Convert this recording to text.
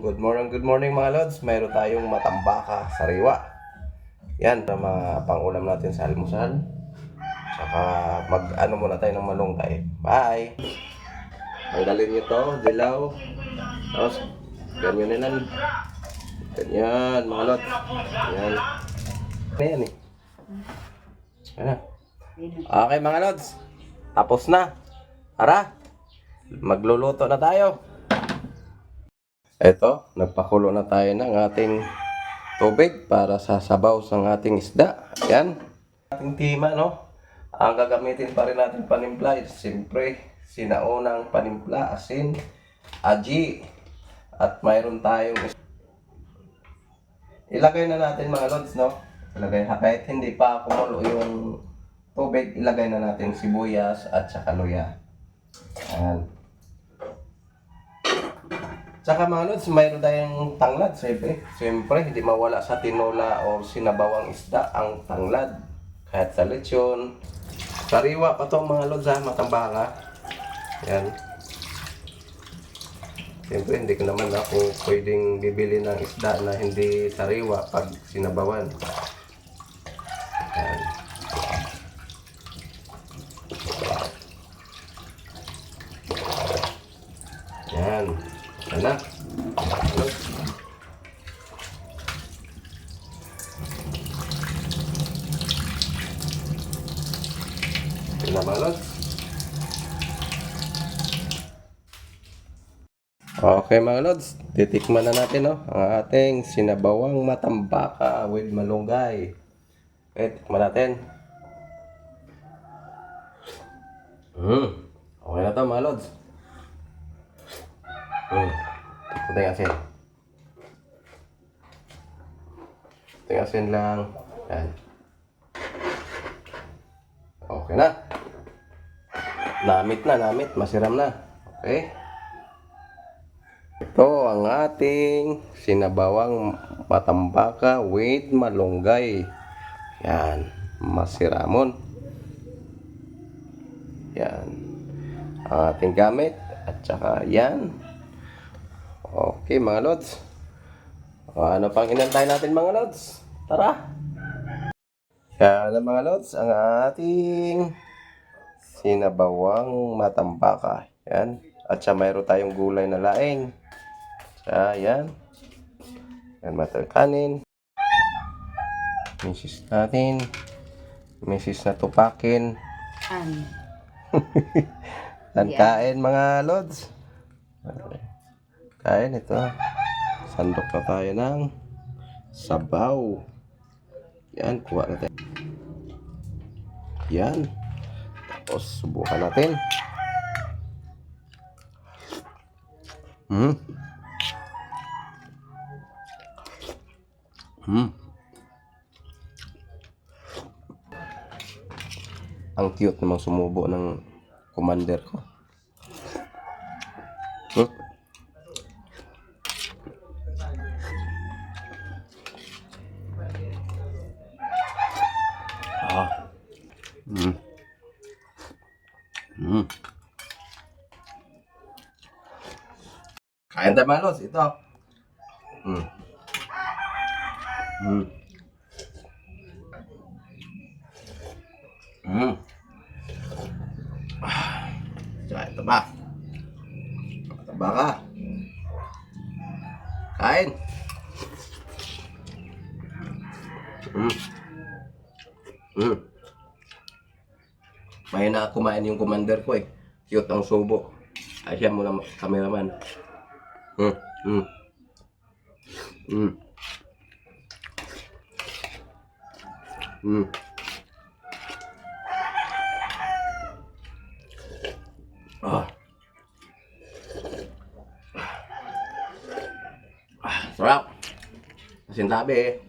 Good morning mga lods. Mayroon tayong matambaka sariwa. Yan, na mga pang-ulam natin sa almusal. Saka mag-ano muna tayo ng malunggay. Bye! Tanggalin nyo to, dilaw. Tapos, ganyan na lang. Ganyan mga lods. Yan. Ano yan eh? Yan. Okay mga lods. Tapos na. Tara! Magluluto na tayo. Ito, nagpakulo na tayo ng ating tubig para sa sabaw ng ating isda. Ayan. Ating tima, no? Ang gagamitin pa rin natin panimpla, siyempre, sinaunang panimpla, asin, aji, at mayroon tayong ilagay na natin mga lods, no? Ilagay, kahit hindi pa kumulo yung tubig, ilagay na natin sibuyas at saka luya. Ayan. Tsaka mga lods, mayroon tayong tanglad, siyempre, hindi mawala sa tinola o sinabawang isda ang tanglad. Kahit sa lechon. Sariwa pa itong mga lods, matambaka. Yan. Siyempre, hindi ko naman ako pwedeng bibili ng isda na hindi sariwa pag sinabawan. Yan. Yan. Ano? Pinabalot. Okay mga lods, titikman na natin ang ating sinabawang matambaka with malunggay. Okay, tikman natin. Okay na to mga lods. Kunting asin. Kunting asin lang. Yan. Okay na. Namit. Masiram na. Okay. Ito ang ating sinabawang matambaka with malunggay. Yan. Masiramon. Yan. Ang ating gamit. At saka yan. Okay mga lods. Ano pang inantay natin mga lods? Tara! Yan mga lods, ang ating sinabawang matambaka. Yan. At saka mayroon tayong gulay na laing. Saka yan. Yan matal kanin. Misis natin. Misis na tupakin. Kain mga lods. Kain ito. Sandok na tayo ng sabaw. Yan, kuha natin. Yan. Tapos subukan natin. Ang cute namang sumubo ng commander ko. Kain tayo mga lods, ito. Ito ba? Mataba ka. Kain. May na kumain yung commander ko eh. Cute ang subo. Ay siya muna cameraman. Sarap. Asin tabi eh.